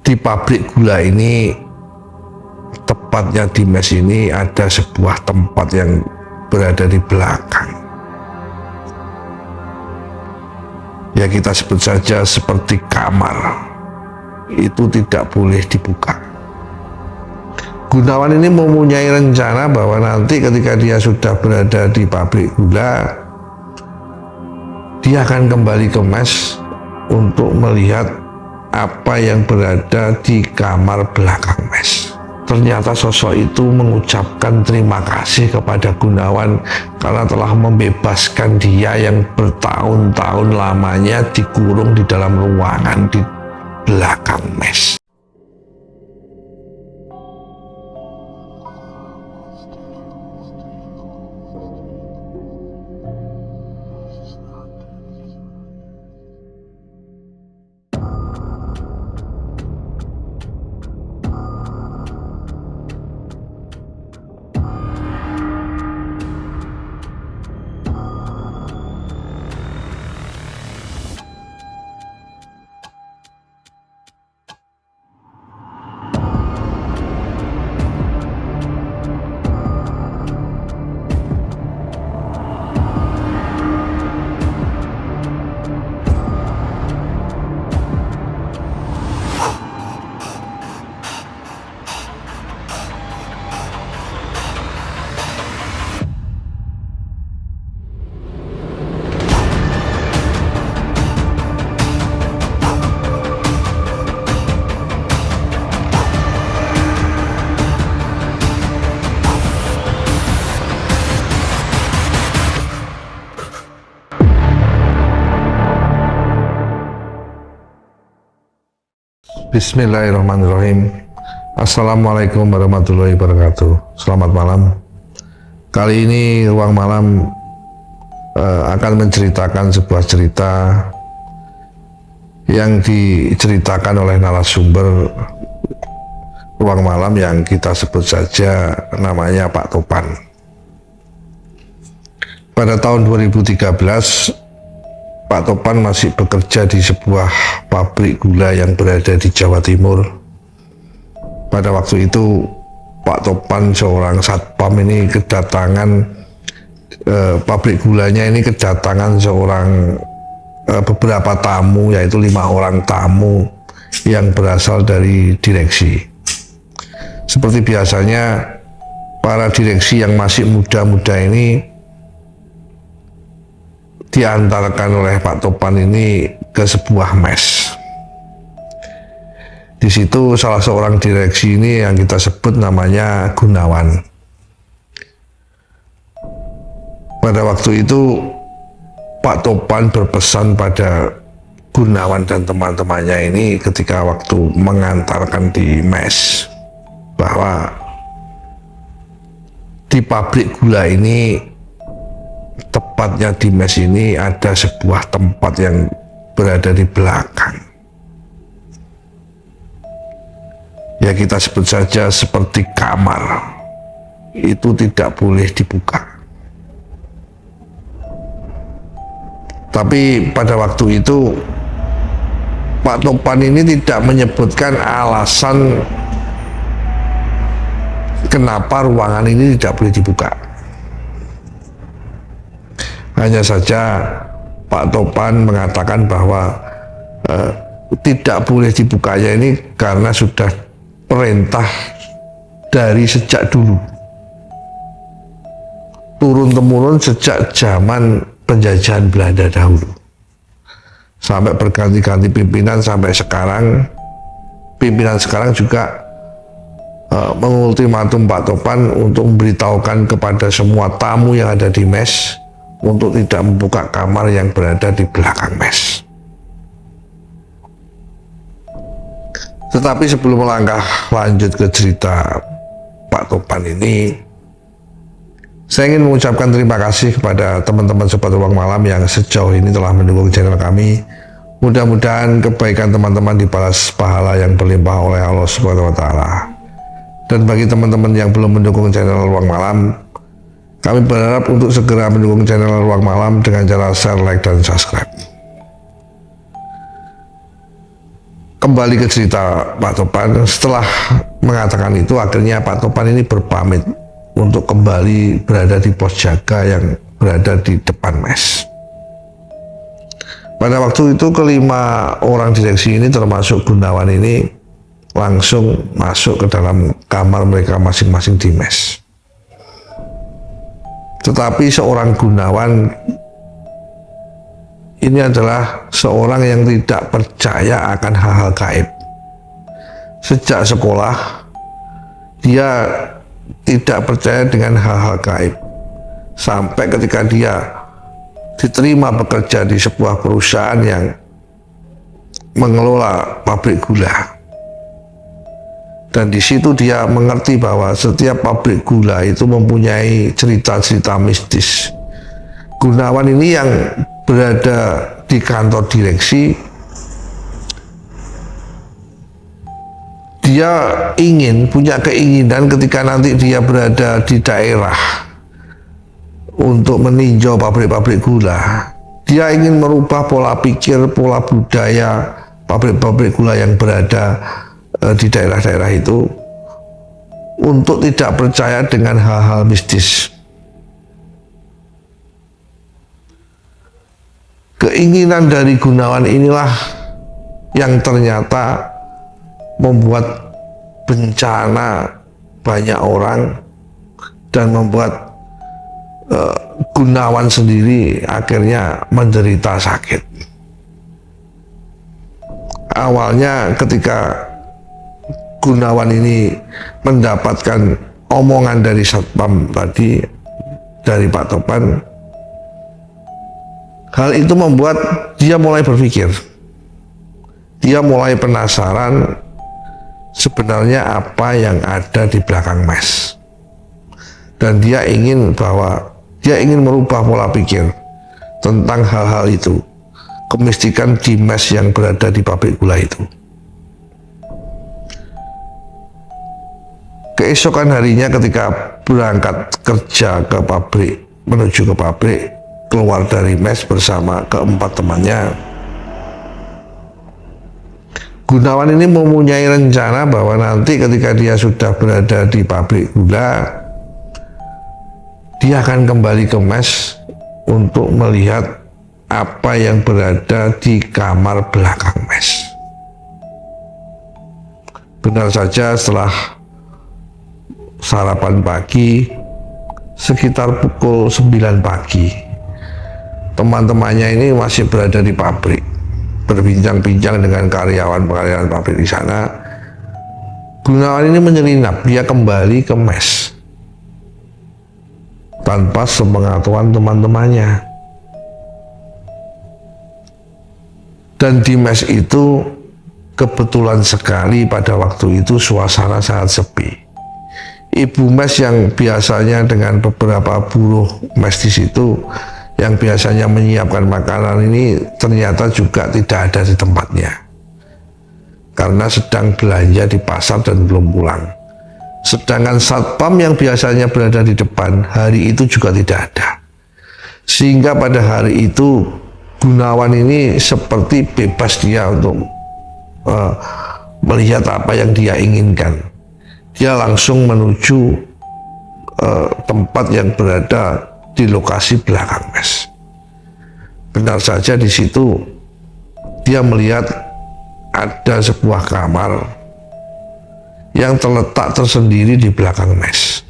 Di pabrik gula ini, tepatnya di mes ini, ada sebuah tempat yang berada di belakang. Ya, kita sebut saja seperti kamar. Itu tidak boleh dibuka. Gunawan ini mempunyai rencana bahwa nanti ketika dia sudah berada di pabrik gula, dia akan kembali ke mes untuk melihat apa yang berada di kamar belakang mes. Ternyata sosok itu mengucapkan terima kasih kepada Gunawan karena telah membebaskan dia yang bertahun-tahun lamanya dikurung di dalam ruangan di belakang mes. Bismillahirrahmanirrahim. Assalamualaikum warahmatullahi wabarakatuh. Selamat malam. Kali ini Ruang Malam akan menceritakan sebuah cerita yang diceritakan oleh narasumber Ruang Malam yang kita sebut saja namanya Pak Topan. Pada tahun 2013, Pak Topan masih bekerja di sebuah pabrik gula yang berada di Jawa Timur. Pada waktu itu Pak Topan seorang satpam ini kedatangan pabrik gulanya ini kedatangan beberapa tamu, yaitu 5 orang tamu yang berasal dari direksi. Seperti biasanya para direksi yang masih muda-muda ini diantarkan oleh Pak Topan ini ke sebuah mes. Di situ salah seorang direksi ini yang kita sebut namanya Gunawan. Pada waktu itu Pak Topan berpesan pada Gunawan dan teman-temannya ini ketika waktu mengantarkan di mes bahwa di pabrik gula ini, tepatnya di mes ini, ada sebuah tempat yang berada di belakang. Ya, kita sebut saja seperti kamar. Itu tidak boleh dibuka. Tapi pada waktu itu Pak Topan ini tidak menyebutkan alasan kenapa ruangan ini tidak boleh dibuka. Hanya saja Pak Topan mengatakan bahwa tidak boleh dibukanya ini karena sudah perintah dari sejak dulu, turun-temurun sejak zaman penjajahan Belanda dahulu, sampai berganti-ganti pimpinan sampai sekarang. Pimpinan sekarang juga mengultimatum Pak Topan untuk memberitahukan kepada semua tamu yang ada di mes untuk tidak membuka kamar yang berada di belakang mes. Tetapi sebelum melangkah lanjut ke cerita Pak Topan ini, saya ingin mengucapkan terima kasih kepada teman-teman Sobat Ruang Malam yang sejauh ini telah mendukung channel kami. Mudah-mudahan kebaikan teman-teman dibalas pahala yang berlimpah oleh Allah Subhanahu wa Ta'ala. Dan bagi teman-teman yang belum mendukung channel Ruang Malam, kami berharap untuk segera mendukung channel Ruang Malam dengan cara share, like, dan subscribe. kembali ke cerita Pak Topan. Setelah mengatakan itu, akhirnya Pak Topan ini berpamit untuk kembali berada di pos jaga yang berada di depan mes. Pada waktu itu kelima orang direksi ini termasuk Gunawan ini langsung masuk ke dalam kamar mereka masing-masing di mes. Tetapi seorang Gunawan ini adalah seorang yang tidak percaya akan hal-hal gaib. Sejak sekolah, dia tidak percaya dengan hal-hal gaib. Sampai ketika dia diterima bekerja di sebuah perusahaan yang mengelola pabrik gula. Dan di situ dia mengerti bahwa setiap pabrik gula itu mempunyai cerita-cerita mistis. Gunawan ini yang berada di kantor direksi, dia punya keinginan ketika nanti dia berada di daerah untuk meninjau pabrik-pabrik gula, dia ingin merubah pola pikir, pola budaya pabrik-pabrik gula yang berada di daerah-daerah itu untuk tidak percaya dengan hal-hal mistis. Keinginan dari Gunawan inilah yang ternyata membuat bencana banyak orang dan membuat Gunawan sendiri akhirnya menderita sakit. Awalnya ketika Gunawan ini mendapatkan omongan dari Satpam tadi, dari Pak Topan, hal itu membuat dia mulai berpikir. Dia mulai penasaran sebenarnya apa yang ada di belakang mes. Dan dia ingin merubah pola pikir tentang hal-hal itu, kemistikan di mes yang berada di pabrik gula itu. Keesokan harinya ketika berangkat kerja ke pabrik, menuju ke pabrik, keluar dari mes bersama keempat temannya, Gunawan ini mempunyai rencana bahwa nanti ketika dia sudah berada di pabrik gula, dia akan kembali ke mes untuk melihat apa yang berada di kamar belakang mes. Benar saja, setelah sarapan pagi sekitar pukul 9 pagi, teman-temannya ini masih berada di pabrik, berbincang-bincang dengan karyawan-karyawan pabrik di sana. Gunawan ini menyelinap, dia kembali ke mes tanpa sepengetahuan teman-temannya. Dan di mes itu kebetulan sekali pada waktu itu suasana sangat sepi. Ibu mes yang biasanya dengan beberapa buruh mes di situ yang biasanya menyiapkan makanan ini ternyata juga tidak ada di tempatnya karena sedang belanja di pasar dan belum pulang. Sedangkan Satpam yang biasanya berada di depan hari itu juga tidak ada, sehingga pada hari itu Gunawan ini seperti bebas dia untuk melihat apa yang dia inginkan. Dia langsung menuju tempat yang berada di lokasi belakang mes. Benar saja di situ dia melihat ada sebuah kamar yang terletak tersendiri di belakang mes.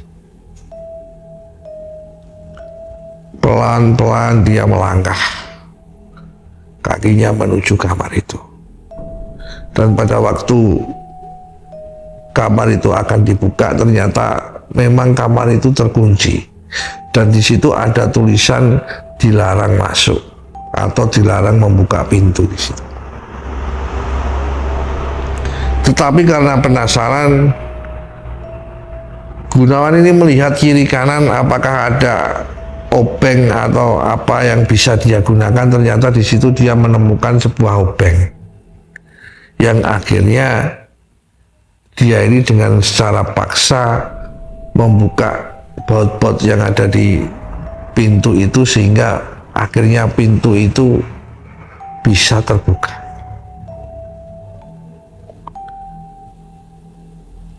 Pelan-pelan dia melangkah kakinya menuju kamar itu. Dan pada waktu kamar itu akan dibuka, ternyata memang kamar itu terkunci. Dan di situ ada tulisan dilarang masuk atau dilarang membuka pintu di situ. Tetapi karena penasaran, Gunawan ini melihat kiri kanan apakah ada obeng atau apa yang bisa dia gunakan. Ternyata di situ dia menemukan sebuah obeng yang akhirnya dia ini dengan secara paksa membuka baut-baut yang ada di pintu itu, sehingga akhirnya pintu itu bisa terbuka.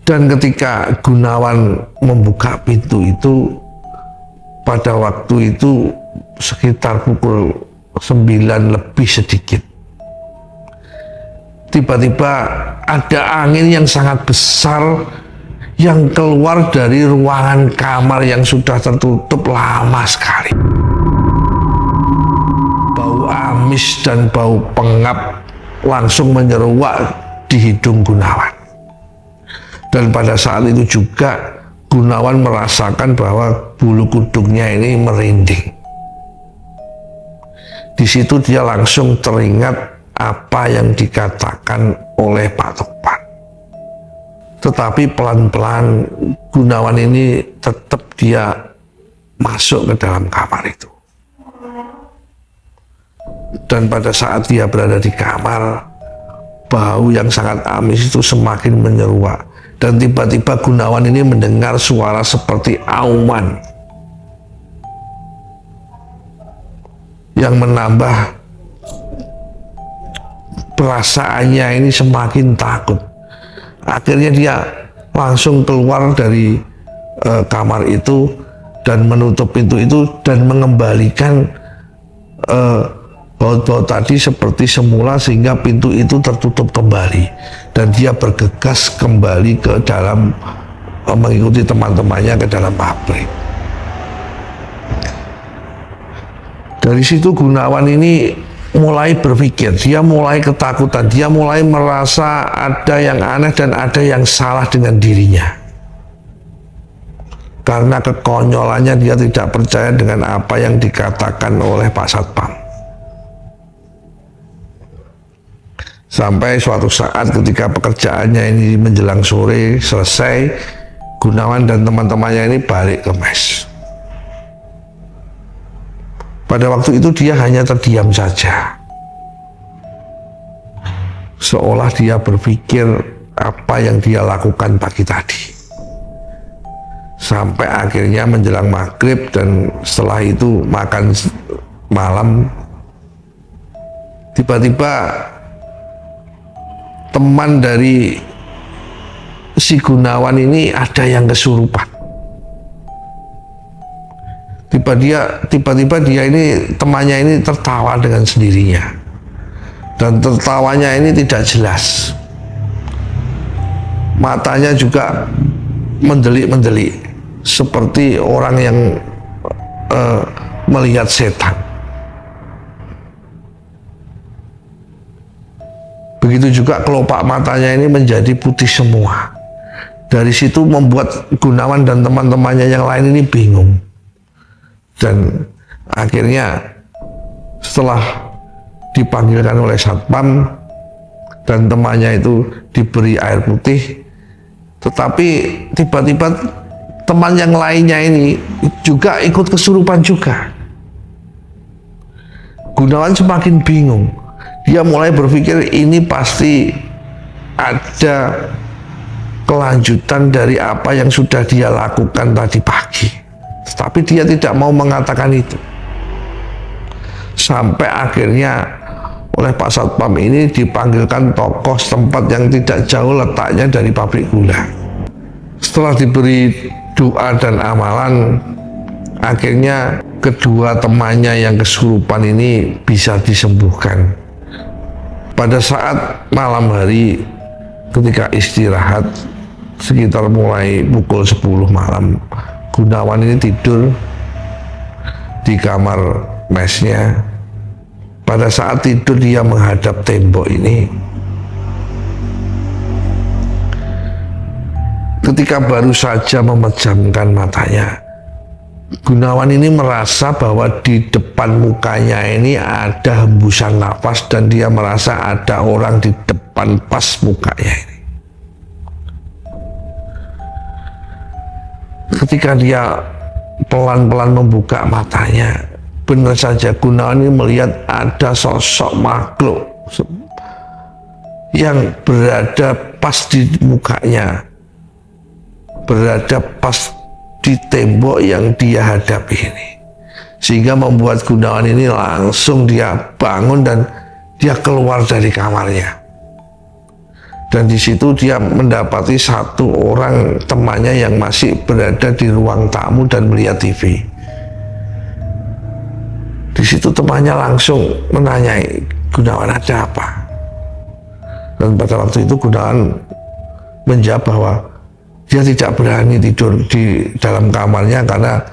Dan ketika Gunawan membuka pintu itu, pada waktu itu sekitar pukul 9 lebih sedikit, tiba-tiba ada angin yang sangat besar yang keluar dari ruangan kamar yang sudah tertutup lama sekali. Bau amis dan bau pengap langsung menyeruak di hidung Gunawan. Dan pada saat itu juga Gunawan merasakan bahwa bulu kuduknya ini merinding. Di situ dia langsung teringat apa yang dikatakan oleh Pak Topan. Tetapi pelan-pelan Gunawan ini tetap dia masuk ke dalam kamar itu. Dan pada saat dia berada di kamar, bau yang sangat amis itu semakin menyeruak. Dan tiba-tiba Gunawan ini mendengar suara seperti auman yang menambah perasaannya ini semakin takut. Akhirnya dia langsung keluar dari kamar itu dan menutup pintu itu dan mengembalikan baut-baut tadi seperti semula sehingga pintu itu tertutup kembali, dan dia bergegas kembali ke dalam mengikuti teman-temannya ke dalam pabrik. Dari situ Gunawan ini mulai berpikir, dia mulai ketakutan, dia mulai merasa ada yang aneh dan ada yang salah dengan dirinya. Karena kekonyolannya dia tidak percaya dengan apa yang dikatakan oleh Pak Satpam. Sampai suatu saat ketika pekerjaannya ini menjelang sore selesai, Gunawan dan teman-temannya ini balik ke mes. Pada waktu itu dia hanya terdiam saja, seolah dia berpikir apa yang dia lakukan pagi tadi. Sampai akhirnya menjelang maghrib dan setelah itu makan malam, tiba-tiba teman dari si Gunawan ini ada yang kesurupan. Tiba-tiba dia ini, temannya ini tertawa dengan sendirinya, dan tertawanya ini tidak jelas. Matanya juga mendelik-mendelik seperti orang yang melihat setan. Begitu juga kelopak matanya ini menjadi putih semua. Dari situ membuat Gunawan dan teman-temannya yang lain ini bingung. Dan akhirnya setelah dipanggilkan oleh Satpam dan temannya itu diberi air putih, tetapi tiba-tiba teman yang lainnya ini juga ikut kesurupan juga. Gunawan semakin bingung. Dia mulai berpikir ini pasti ada kelanjutan dari apa yang sudah dia lakukan tadi pagi. Tetapi dia tidak mau mengatakan itu. Sampai akhirnya oleh Pak Satpam ini dipanggilkan tokoh setempat yang tidak jauh letaknya dari pabrik gula. Setelah diberi doa dan amalan, akhirnya kedua temannya yang kesurupan ini bisa disembuhkan. Pada saat malam hari ketika istirahat sekitar mulai pukul 10 malam, Gunawan ini tidur di kamar mesnya. Pada saat tidur dia menghadap tembok ini. Ketika baru saja memejamkan matanya, Gunawan ini merasa bahwa di depan mukanya ini ada hembusan nafas dan dia merasa ada orang di depan pas mukanya ini. Ketika dia pelan-pelan membuka matanya, benar saja Gunawan ini melihat ada sosok makhluk yang berada pas di mukanya, berada pas di tembok yang dia hadapi ini, sehingga membuat Gunawan ini langsung dia bangun dan dia keluar dari kamarnya. Dan di situ dia mendapati satu orang temannya yang masih berada di ruang tamu dan melihat TV. Di situ temannya langsung menanyai, Gunawan ada apa? Dan pada waktu itu Gunawan menjawab bahwa dia tidak berani tidur di dalam kamarnya karena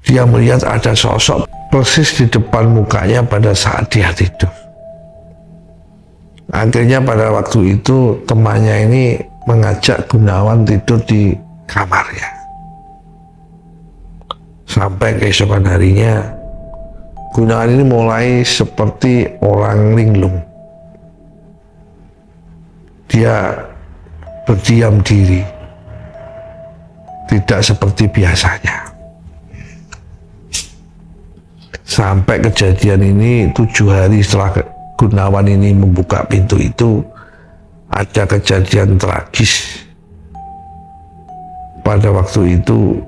dia melihat ada sosok persis di depan mukanya pada saat dia tidur. Akhirnya pada waktu itu temannya ini mengajak Gunawan tidur di kamarnya. Sampai keesokan harinya Gunawan ini mulai seperti orang linglung. Dia berdiam diri, tidak seperti biasanya. Sampai kejadian ini 7 hari setelah Gunawan ini membuka pintu itu, ada kejadian tragis. Pada waktu itu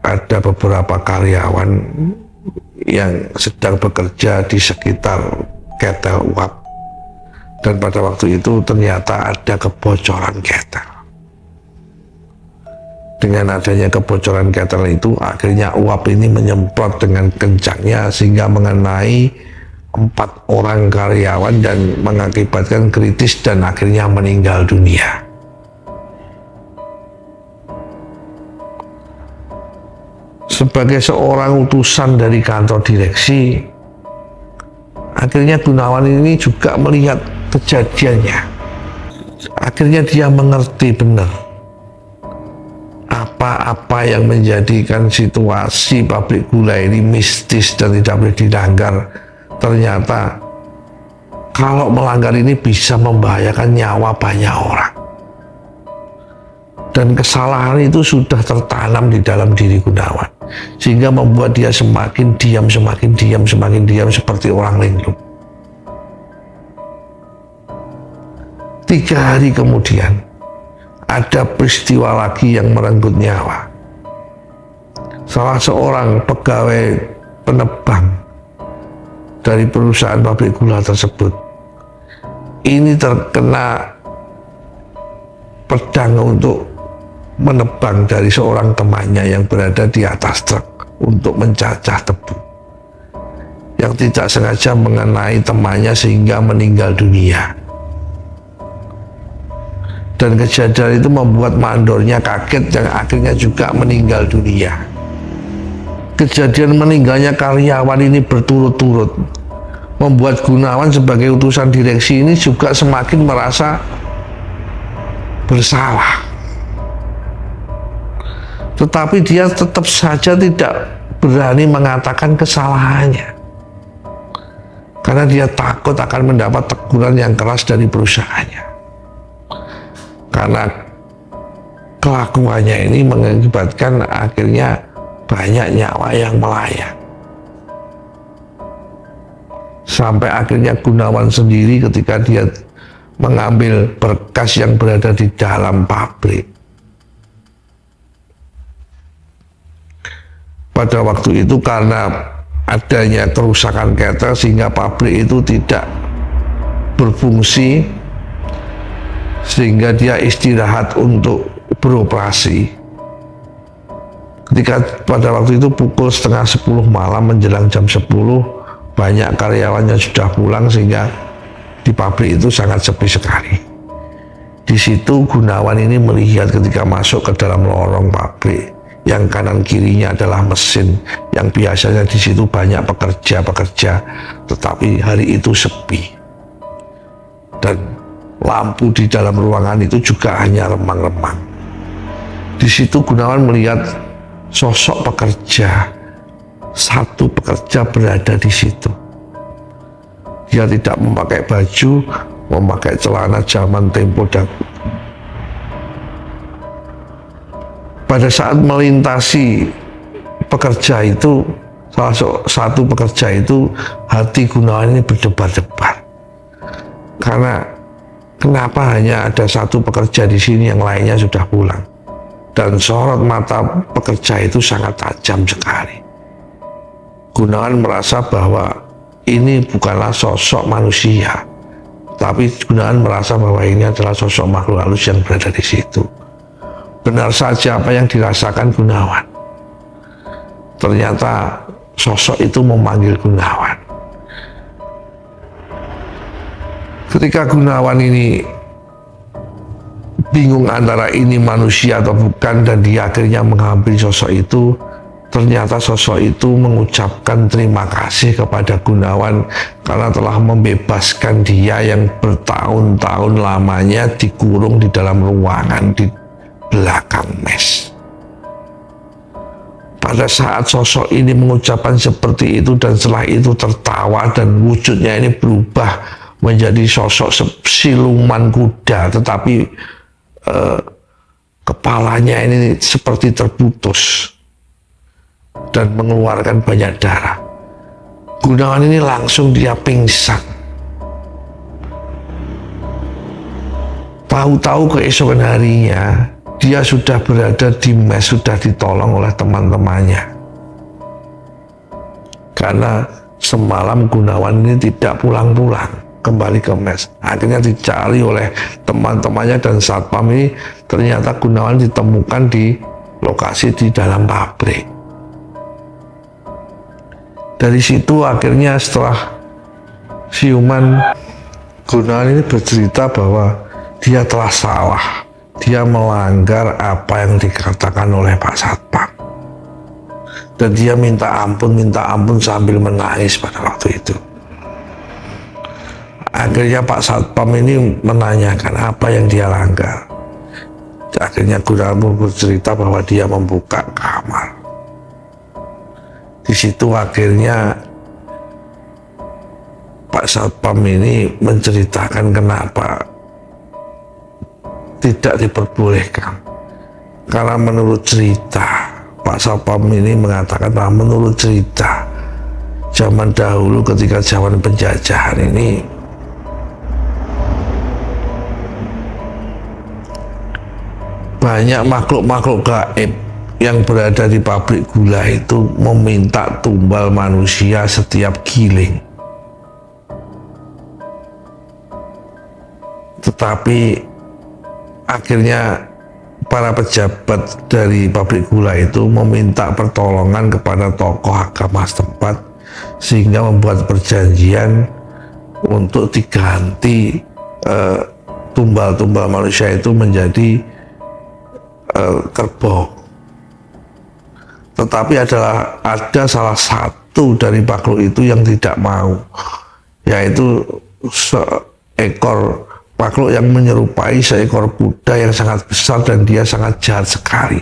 ada beberapa karyawan yang sedang bekerja di sekitar ketel uap, dan pada waktu itu ternyata ada kebocoran ketel. Dengan adanya kebocoran ketel itu, akhirnya uap ini menyemprot dengan kencangnya sehingga mengenai 4 orang karyawan dan mengakibatkan kritis dan akhirnya meninggal dunia. Sebagai seorang utusan dari kantor direksi, akhirnya Gunawan ini juga melihat kejadiannya. Akhirnya dia mengerti benar apa-apa yang menjadikan situasi pabrik gula ini mistis dan tidak boleh dilanggar. Ternyata kalau melanggar ini bisa membahayakan nyawa banyak orang. Dan kesalahan itu sudah tertanam di dalam diri Gunawan, sehingga membuat dia semakin diam seperti orang linglung. 3 hari kemudian ada peristiwa lagi yang merenggut nyawa. Salah seorang pegawai penebang dari perusahaan pabrik gula tersebut ini terkena pedang untuk menebang dari seorang temannya yang berada di atas truk untuk mencacah tebu, yang tidak sengaja mengenai temannya sehingga meninggal dunia. Dan kejadian itu membuat mandornya kaget yang akhirnya juga meninggal dunia. Kejadian meninggalnya karyawan ini berturut-turut membuat Gunawan sebagai utusan direksi ini juga semakin merasa bersalah. Tetapi dia tetap saja tidak berani mengatakan kesalahannya, karena dia takut akan mendapat teguran yang keras dari perusahaannya. Karena kelakuannya ini mengakibatkan akhirnya banyak nyawa yang melayang. Sampai akhirnya Gunawan sendiri ketika dia mengambil berkas yang berada di dalam pabrik, pada waktu itu karena adanya kerusakan ketel sehingga pabrik itu tidak berfungsi, sehingga dia istirahat untuk beroperasi. Ketika pada waktu itu pukul setengah 10 malam menjelang jam 10, banyak karyawan yang sudah pulang sehingga di pabrik itu sangat sepi sekali. Di situ Gunawan ini melihat ketika masuk ke dalam lorong pabrik, yang kanan kirinya adalah mesin, yang biasanya di situ banyak pekerja, tetapi hari itu sepi. Dan lampu di dalam ruangan itu juga hanya remang-remang. Di situ Gunawan melihat sosok pekerja, satu pekerja berada di situ. Dia tidak memakai baju, memakai celana zaman tempo dahulu. Pada saat melintasi pekerja itu, salah satu pekerja itu, hati Gunawan ini berdebar-debar. Karena kenapa hanya ada satu pekerja di sini, yang lainnya sudah pulang? Dan sorot mata pekerja itu sangat tajam sekali. Gunawan merasa bahwa ini bukanlah sosok manusia, tapi Gunawan merasa bahwa ini adalah sosok makhluk halus yang berada di situ. Benar saja apa yang dirasakan Gunawan. Ternyata sosok itu memanggil Gunawan. Ketika Gunawan ini bingung antara ini manusia atau bukan, dan dia akhirnya menghampiri sosok itu, ternyata sosok itu mengucapkan terima kasih kepada Gunawan karena telah membebaskan dia yang bertahun-tahun lamanya dikurung di dalam ruangan di belakang mes. Pada saat sosok ini mengucapkan seperti itu dan setelah itu tertawa, dan wujudnya ini berubah menjadi sosok siluman kuda, tetapi kepalanya ini seperti terputus dan mengeluarkan banyak darah. Gunawan ini langsung dia pingsan. Tahu-tahu keesokan harinya dia sudah berada di mes, sudah ditolong oleh teman-temannya. Karena semalam Gunawan ini tidak pulang-pulang, kembali ke mes. Akhirnya dicari oleh teman-temannya dan satpam ini, ternyata Gunawan ditemukan di lokasi di dalam pabrik. Dari situ akhirnya setelah siuman, Gunawan ini bercerita bahwa dia telah salah. Dia melanggar apa yang dikatakan oleh Pak Satpam. Dan dia minta ampun sambil menangis pada waktu itu. Akhirnya Pak Satpam ini menanyakan apa yang dia langgar. Akhirnya Gunawan bercerita bahwa dia membuka kamar. Di situ akhirnya Pak Satpam ini menceritakan kenapa tidak diperbolehkan. Karena menurut cerita, Pak Satpam ini mengatakan bahwa menurut cerita zaman dahulu ketika zaman penjajahan ini, banyak makhluk-makhluk gaib yang berada di pabrik gula itu meminta tumbal manusia setiap giling. Tetapi akhirnya para pejabat dari pabrik gula itu meminta pertolongan kepada tokoh agama setempat, sehingga membuat perjanjian untuk diganti tumbal-tumbal manusia itu menjadi kerbau. Tetapi ada salah satu dari makhluk itu yang tidak mau, yaitu seekor makhluk yang menyerupai seekor kuda yang sangat besar, dan dia sangat jahat sekali.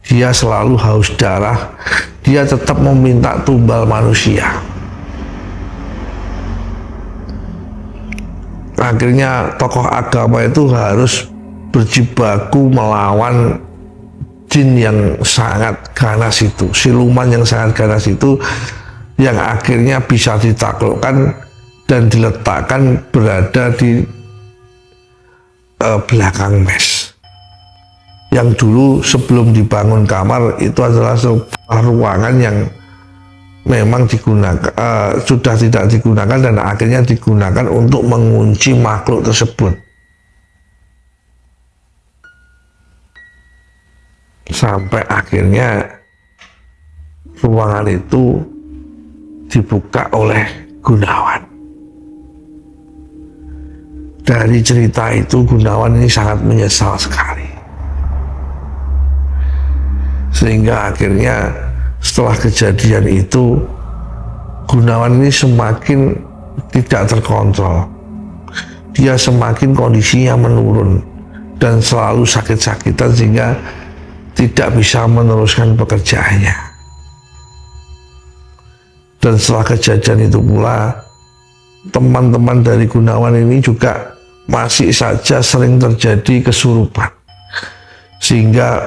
Dia selalu haus darah. Dia tetap meminta tumbal manusia. Akhirnya tokoh agama itu harus berjibaku melawan jin yang sangat ganas itu, siluman yang sangat ganas itu, yang akhirnya bisa ditaklukkan dan diletakkan berada di belakang mes. Yang dulu sebelum dibangun kamar itu adalah sebuah ruangan yang memang digunakan, sudah tidak digunakan, dan akhirnya digunakan untuk mengunci makhluk tersebut. Sampai akhirnya ruangan itu dibuka oleh Gunawan. Dari cerita itu Gunawan ini sangat menyesal sekali. Sehingga akhirnya setelah kejadian itu Gunawan ini semakin tidak terkontrol. Dia semakin kondisinya menurun dan selalu sakit-sakitan sehingga tidak bisa meneruskan pekerjaannya. Dan setelah kejadian itu pula, teman-teman dari Gunawan ini juga masih saja sering terjadi kesurupan. Sehingga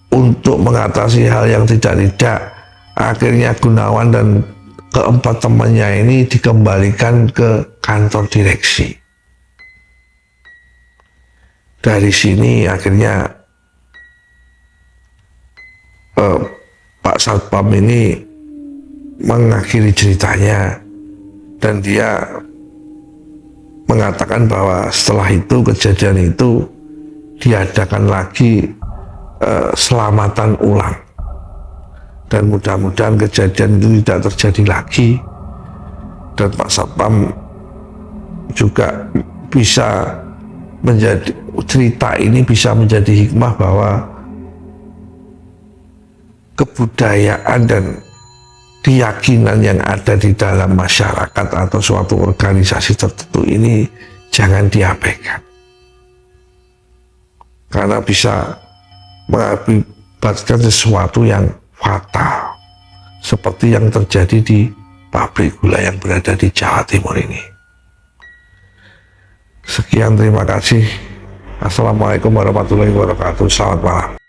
untuk mengatasi hal yang tidak, akhirnya Gunawan dan keempat temannya ini dikembalikan ke kantor direksi. Dari sini akhirnya Pak Satpam ini mengakhiri ceritanya, dan dia mengatakan bahwa setelah itu kejadian itu diadakan lagi selamatan ulang, dan mudah-mudahan kejadian itu tidak terjadi lagi, dan Pak Satpam juga bisa menjadi, cerita ini bisa menjadi hikmah bahwa kebudayaan dan keyakinan yang ada di dalam masyarakat atau suatu organisasi tertentu ini jangan diabaikan, karena bisa mengakibatkan sesuatu yang fatal seperti yang terjadi di pabrik gula yang berada di Jawa Timur ini. Sekian, terima kasih. Assalamualaikum warahmatullahi wabarakatuh. Selamat malam.